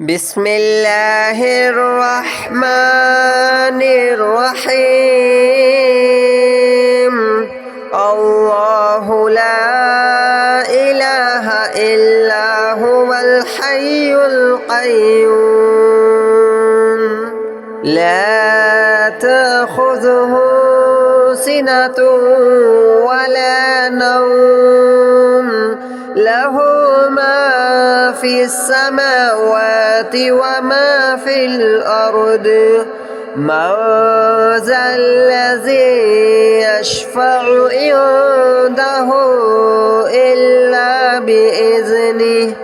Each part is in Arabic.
بسم الله الرحمن الرحيم. الله لا إله إلا هو الحي القيوم لا تأخذه سنة ولا نوم له ما في السماوات وما في الأرض من ذا الذي يشفع عنده إلا بإذنه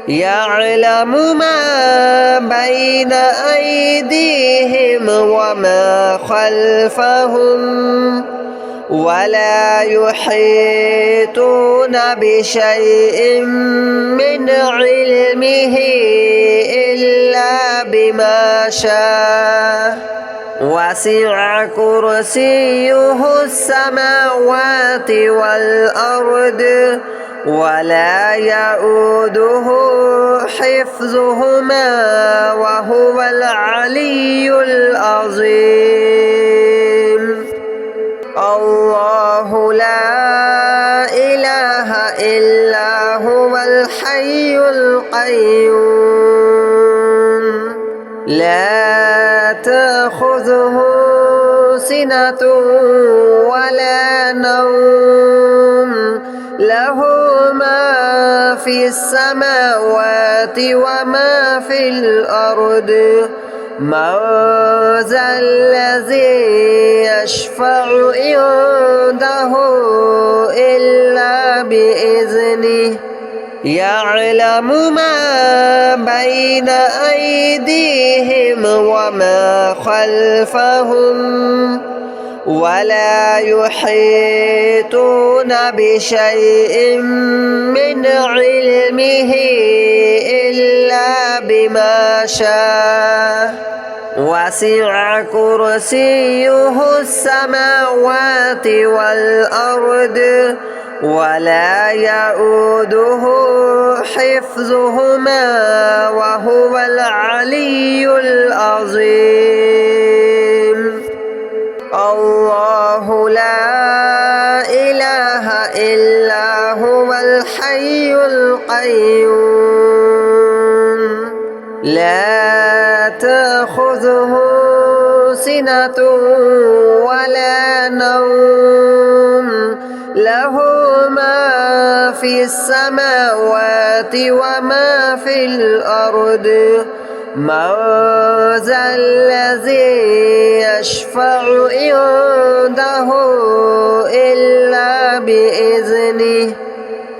يعلم ما بين أيديهم وما خلفهم ولا يحيطون بشيء من علمه إلا بما شاء وسع كرسيه السماوات والأرض ولا يؤوده حفظهما وهو العلي العظيم. الله لا إله إلا هو الحي القيوم لا تأخذه سنة ولا نوم له ما في السماوات وما في الأرض من ذا الذي يشفع عنده إلا بإذنه يعلم ما بين أيديهم وما خلفهم ولا يحيطون بشيء من علمه إلا بما شاء وسع كرسيه السماوات والأرض ولا يؤوده حفظهما وهو العلي العظيم. الله لا إله إلا هو الحي القيوم لا تأخذه سنة ولا نوم له ما في السماوات وما في الأرض من ذا الذي يشفع عنده إلا بإذنه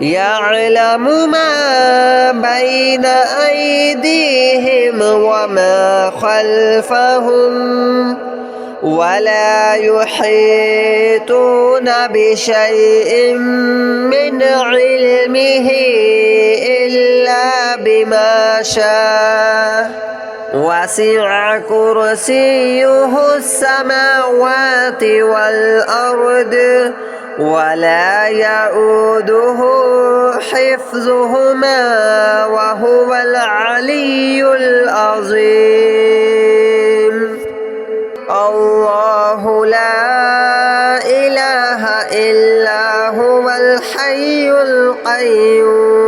يعلم ما بين أيديهم وما خلفهم ولا يحيطون بشيء من علمه إلا بما شاء وسع كرسيه السماوات والأرض ولا يؤوده حفظهما وهو العلي العظيم. الله لا إله إلا هو الحي القيوم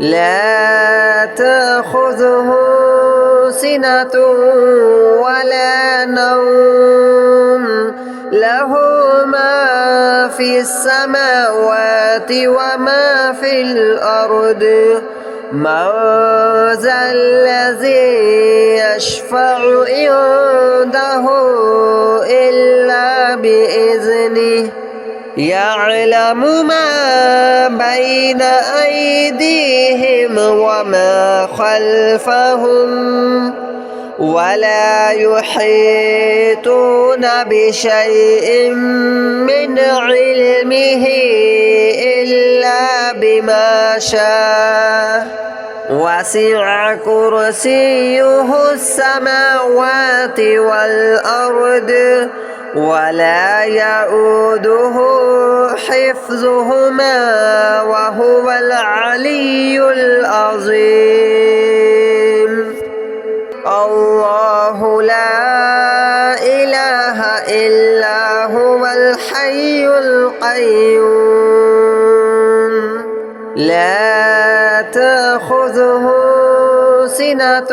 لا تأخذه سنة ولا نوم له ما في السماوات وما في الأرض من ذا الذي يشفع عنده إلا بإذنه يعلم ما بين أيديهم وما خلفهم ولا يحيطون بشيء من علمه إلا بما شاء وسع كرسيه السماوات والأرض ولا يؤوده حفظهما وهو العلي العظيم. القيوم لا تأخذه سنة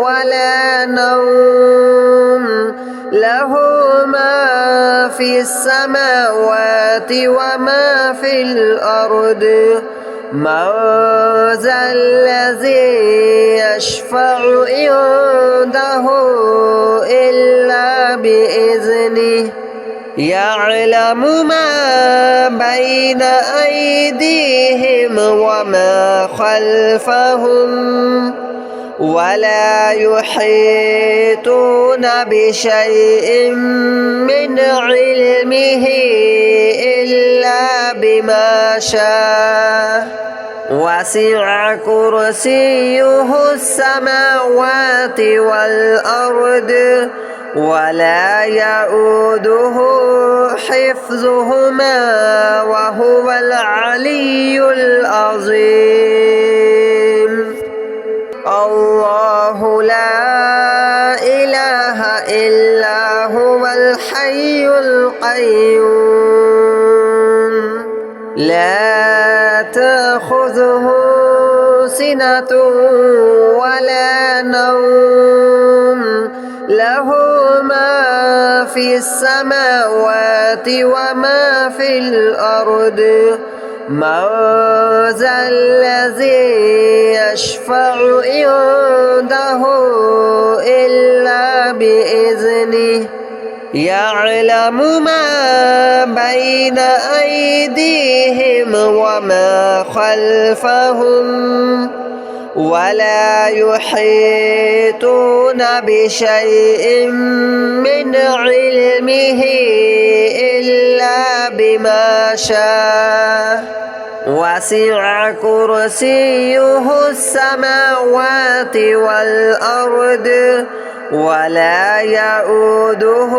ولا نوم له ما في السماوات وما في الأرض من ذا الذي يشفع عنده إلا بإذنه يعلم ما بين أيديهم وما خلفهم ولا يحيطون بشيء من علمه إلا بما شاء وسع كرسيه السماوات والأرض ولا يؤوده حفظهما وهو العلي العظيم الله لا إله إلا هو الحي القيوم لا تأخذه سنة ولا نوم له ما في السماوات وما في الأرض من ذا الذي يشفع عنده إلا بإذنه يعلم ما بين أيديهم وما خلفهم ولا يحيطون بشيء من علمه إلا بما شاء وسع كرسيه السماوات والأرض ولا يؤوده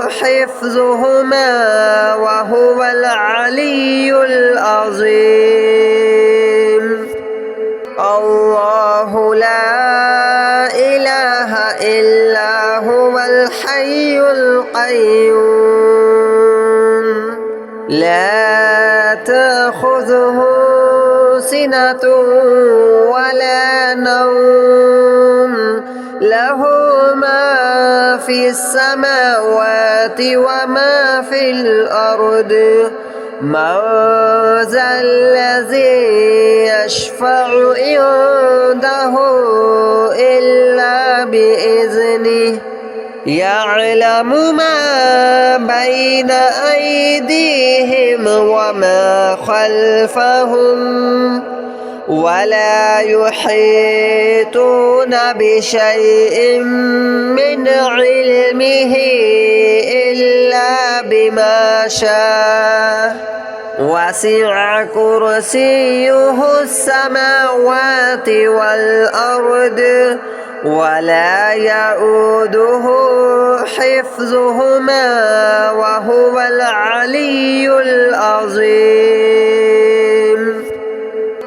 حفظهما وهو العلي العظيم الله لا إله إلا هو الحي القيوم لا تأخذه سنة ولا نوم له ما في السماوات وما في الأرض من ذا الذي يشفع عنده إلا بإذنه يعلم ما بين أيديهم وما خلفهم ولا يحيطون بشيء من علمه إلا بما شاء وسع كرسيه السماوات والأرض ولا يؤوده حفظهما وهو العلي العظيم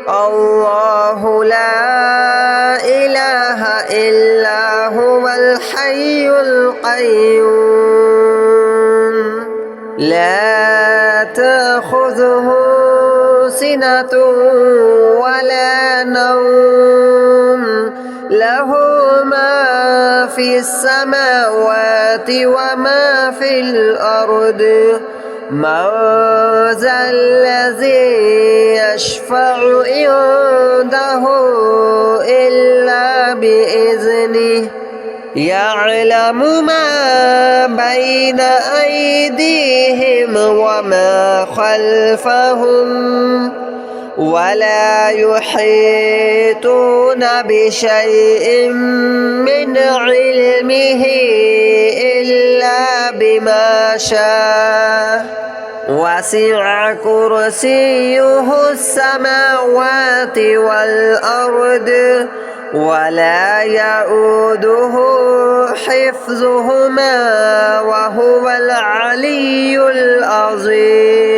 الله لا إله إلا هو الحي القيوم لا تأخذه سنة ولا نوم له ما في السماوات وما في الأرض من ذا الذي يشفع عنده إلا بإذنه يعلم ما بين أيديهم وما خلفهم ولا يحيطون بشيء من علمه إلا بما شاء وسع كرسيه السماوات والأرض ولا يؤوده حفظهما وهو العلي العظيم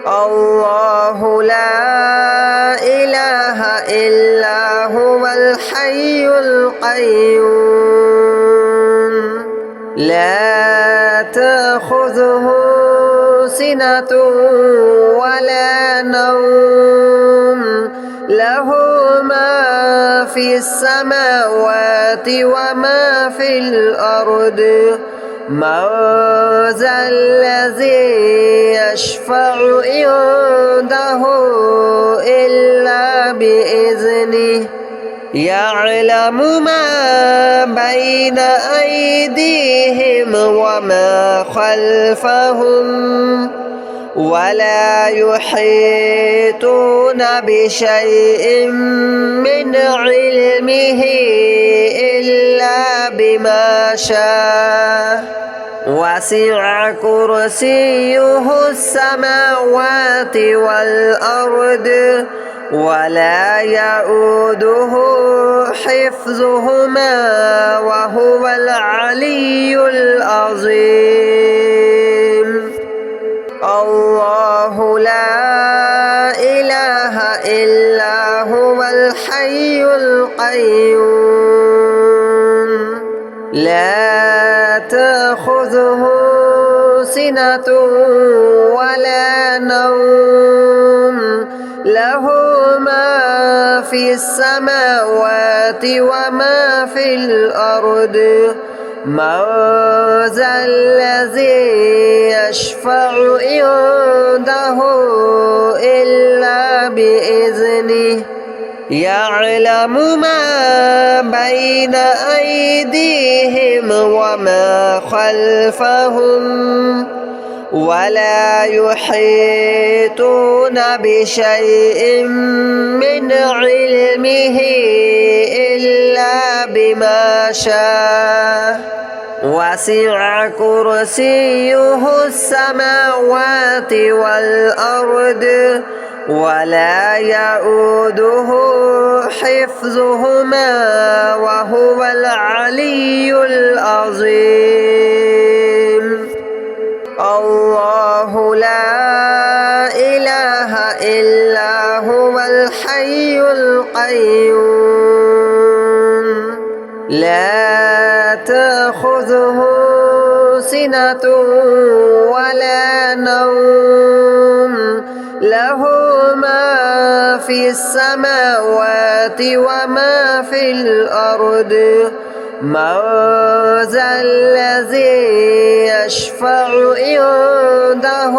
الله لا إله إلا هو الحي القيوم لا تأخذه سنة ولا نوم له ما في السماوات وما في الأرض من ذا الذي يشفع عنده إلا بإذنه يعلم ما بين أيديهم وما خلفهم ولا يحيطون بشيء من علمه إلا بما شاء وسع كرسيه السماوات والأرض ولا يؤوده حفظهما وهو العلي العظيم الله لا إله إلا هو الحي القيوم لا تأخذه سنة ولا نوم له ما في السماوات وما في الأرض من ذا الذي يشفع عنده إلا بإذنه يعلم ما بين أيديهم وما خلفهم ولا يحيطون بشيء من علمه إلا بما شاء وسع كرسيه السماوات والأرض ولا يؤوده حفظهما وهو العلي العظيم الله لا إله إلا هو الحي القيوم لا تأخذه سنة ولا نوم له ما في السماوات وما في الأرض من ذا الذي يشفع عنده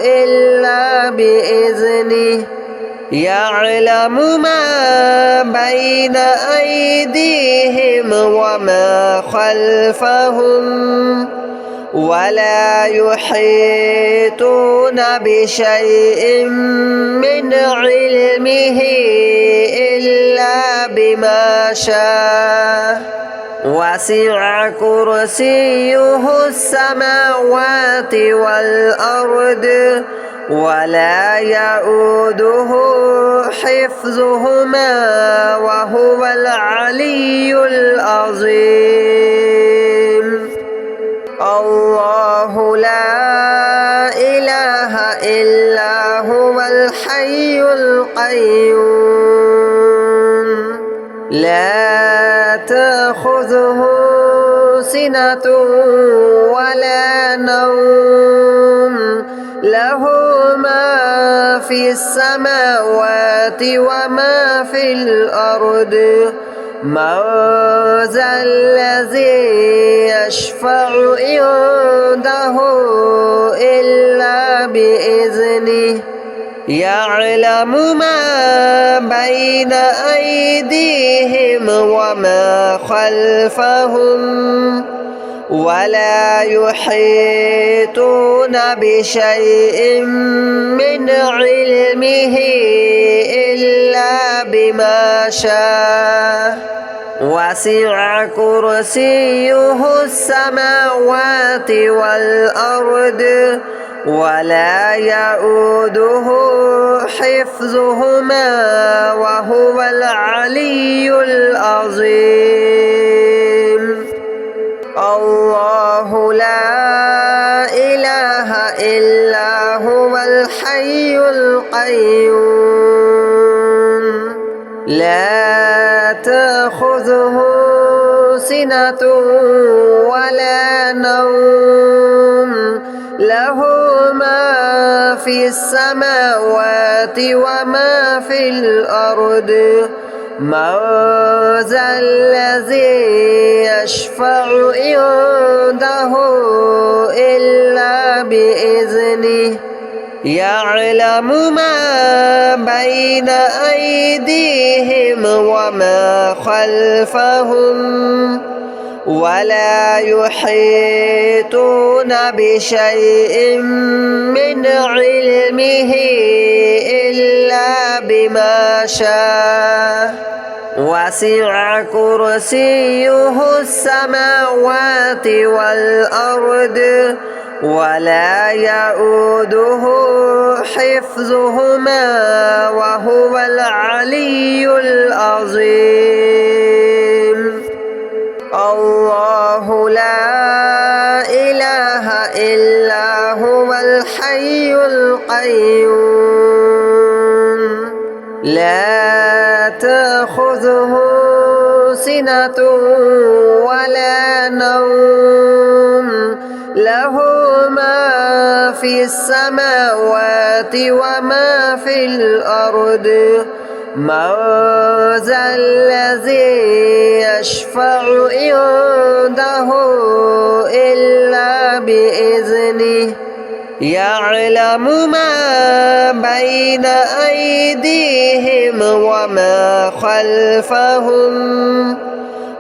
إلا بإذنه يعلم ما بين أيديهم وما خلفهم ولا يحيطون بشيء من علمه إلا بما شاء وسع كرسيه السماوات والأرض ولا يؤوده حفظهما وهو العلي العظيم الله لا إله إلا هو الحي القيوم لا تأخذه سنة ولا نوم له ما في السماوات وما في الأرض من ذا الذي يشفع عنده إلا بإذنه يعلم ما بين أيديهم وما خلفهم ولا يحيطون بشيء من علمه إلا بما شاء وسع كرسيه السماوات والأرض ولا يؤوده حفظهما وهو العلي العظيم الله لا إله إلا هو الحي القيوم لا تأخذه سنة ولا نوم له ما في السماوات وما في الأرض من ذا الذي يشفع عنده إلا بإذنه يعلم ما بين أيديهم وما خلفهم ولا يحيطون بشيء من علمه إلا بما شاء وسع كرسيه السماوات والأرض ولا يؤوده حفظهما وهو العلي العظيم الله لا إله إلا هو الحي القيوم لا تأخذه سنة ولا نوم له ما في السماوات وما في الأرض من ذا الذي يشفع عنده إلا بإذنه يعلم ما بين أيديهم وما خلفهم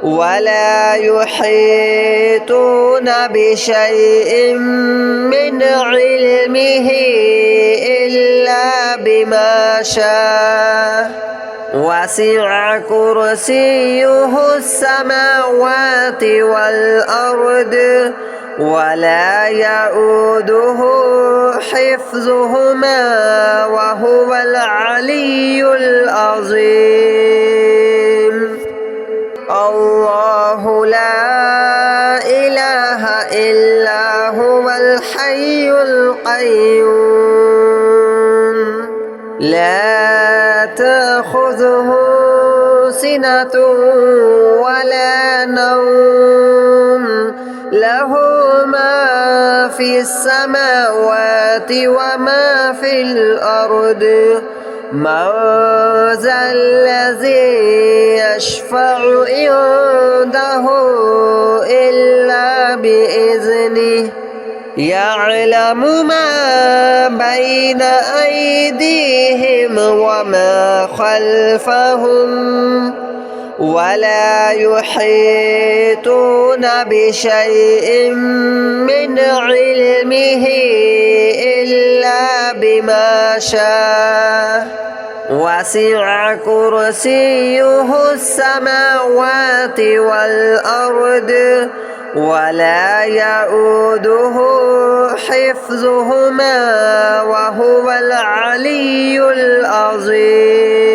ولا يحيطون بشيء من علمه إلا بما شاء وسع كرسيه السماوات والأرض ولا يؤوده حفظهما وهو العلي العظيم الله لا إله إلا هو الحي القيوم لا تأخذه سنة ولا نوم له ما في السماوات وما في الأرض من ذا الذي يشفع عنده إلا بإذنه يعلم ما بين أيديهم وما خلفهم ولا يحيطون بشيء من علمه إلا بما شاء وسع كرسيه السماوات والأرض ولا يؤوده حفظهما وهو العلي العظيم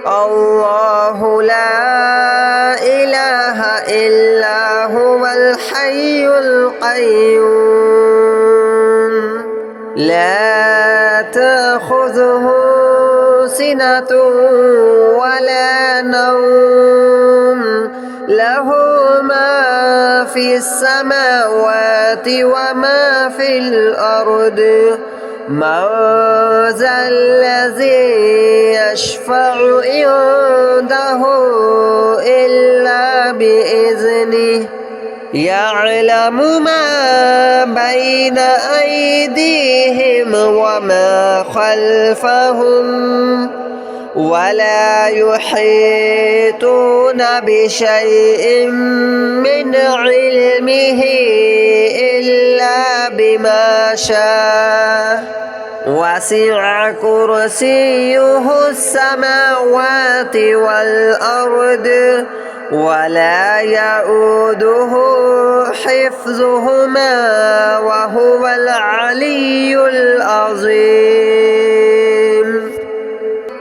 الله لا إله إلا هو الحي القيوم لا تأخذه سنة ولا نوم له ما في السماوات وما في الأرض من ذا الذي يشفع عنده إلا بإذنه يعلم ما بين أيديهم وما خلفهم ولا يحيطون بشيء من علمه إلا بما شاء وسع كرسيه السماوات والأرض ولا يؤوده حفظهما وهو العلي العظيم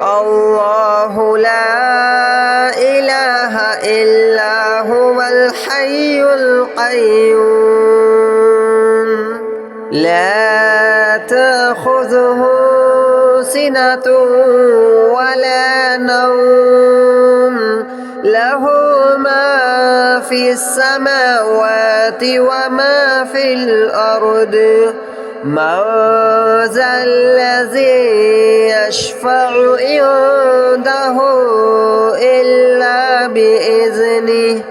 الله لا إله إلا هو الحي القيوم لا تأخذه سنة ولا نوم له ما في في السماوات وما في الأرض من ذا الذي يشفع عنده إلا بإذنه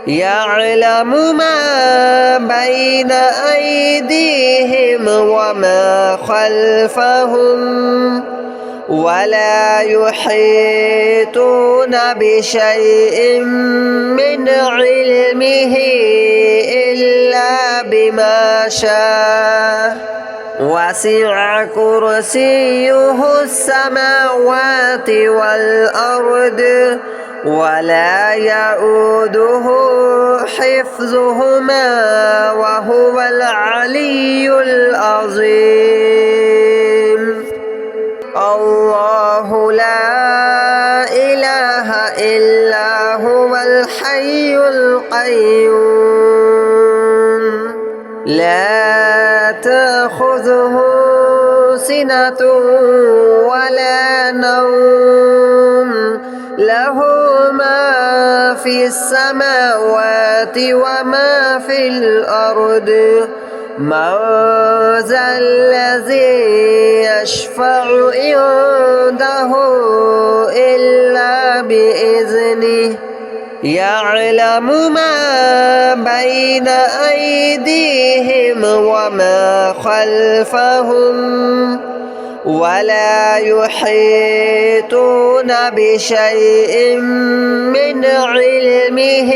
يعلم ما بين أيديهم وما خلفهم ولا يحيطون بشيء من علمه إلا بما شاء وسع كرسيه السماوات والأرض ولا يؤوده حفظهما وهو العلي العظيم الله لا إله إلا هو الحي القيوم لا تأخذه سنة ولا نوم له ما في السماوات وما في الأرض من ذا الذي يشفع عنده إلا بإذنه يعلم ما بين أيديهم وما خلفهم ولا يحيطون بشيء من علمه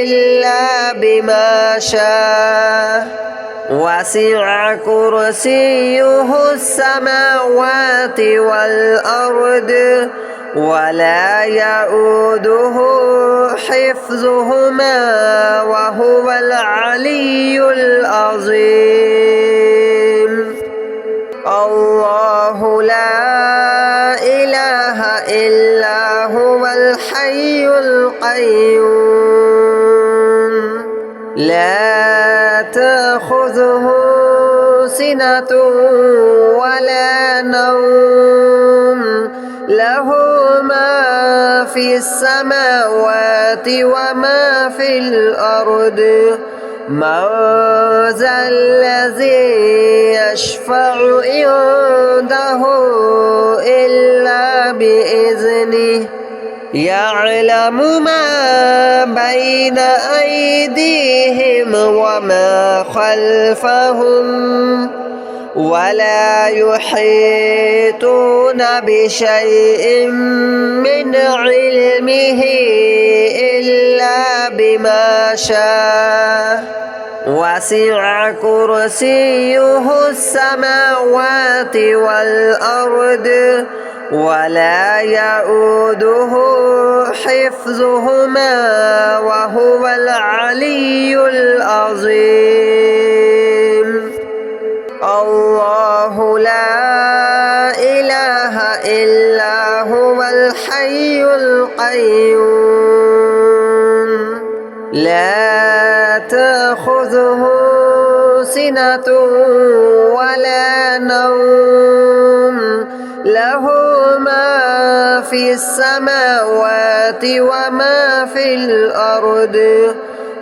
إلا بما شاء وسع كرسيه السماوات والأرض ولا يؤوده حفظهما وهو العلي العظيم الله لا إله إلا هو الحي القيوم لا تأخذه سنة ولا نوم له ما في السماوات وما في الأرض من ذا الذي يشفع عنده إلا بإذنه يعلم ما بين أيديهم وما خلفهم ولا يحيطون بشيء من علمه إلا بما شاء وسع كرسيه السماوات والأرض ولا يؤوده حفظهما وهو العلي العظيم الله لا إله إلا هو الحي القيوم لا تأخذه سنة ولا نوم له ما في السماوات وما في الأرض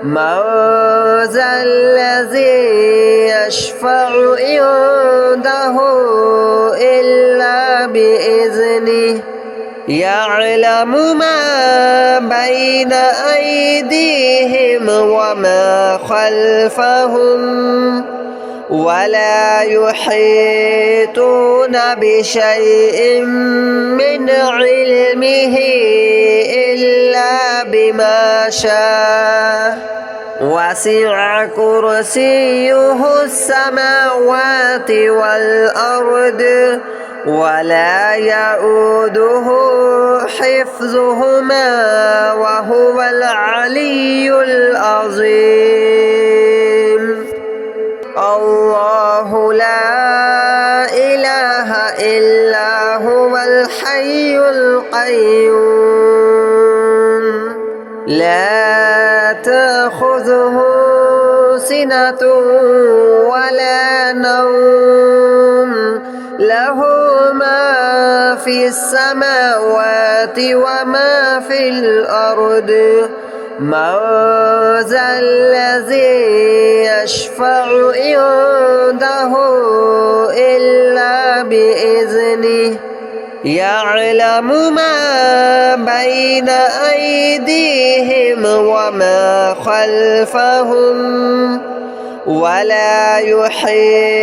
من ذا الذي يشفع عنده إلا بإذنه يعلم ما بين أيديهم وما خلفهم ولا يحيطون بشيء من علمه إلا بما شاء وسع كرسيه السماوات والأرض ولا يؤوده حفظهما وهو العلي العظيم الله لا إله إلا هو الحي القيوم لا تأخذه سنة ولا نوم له ما في السماوات وما في الأرض من ذا الذي يشفع عنده إلا بإذنه يعلم ما بين أيديهم وما خلفهم ولا يحيطون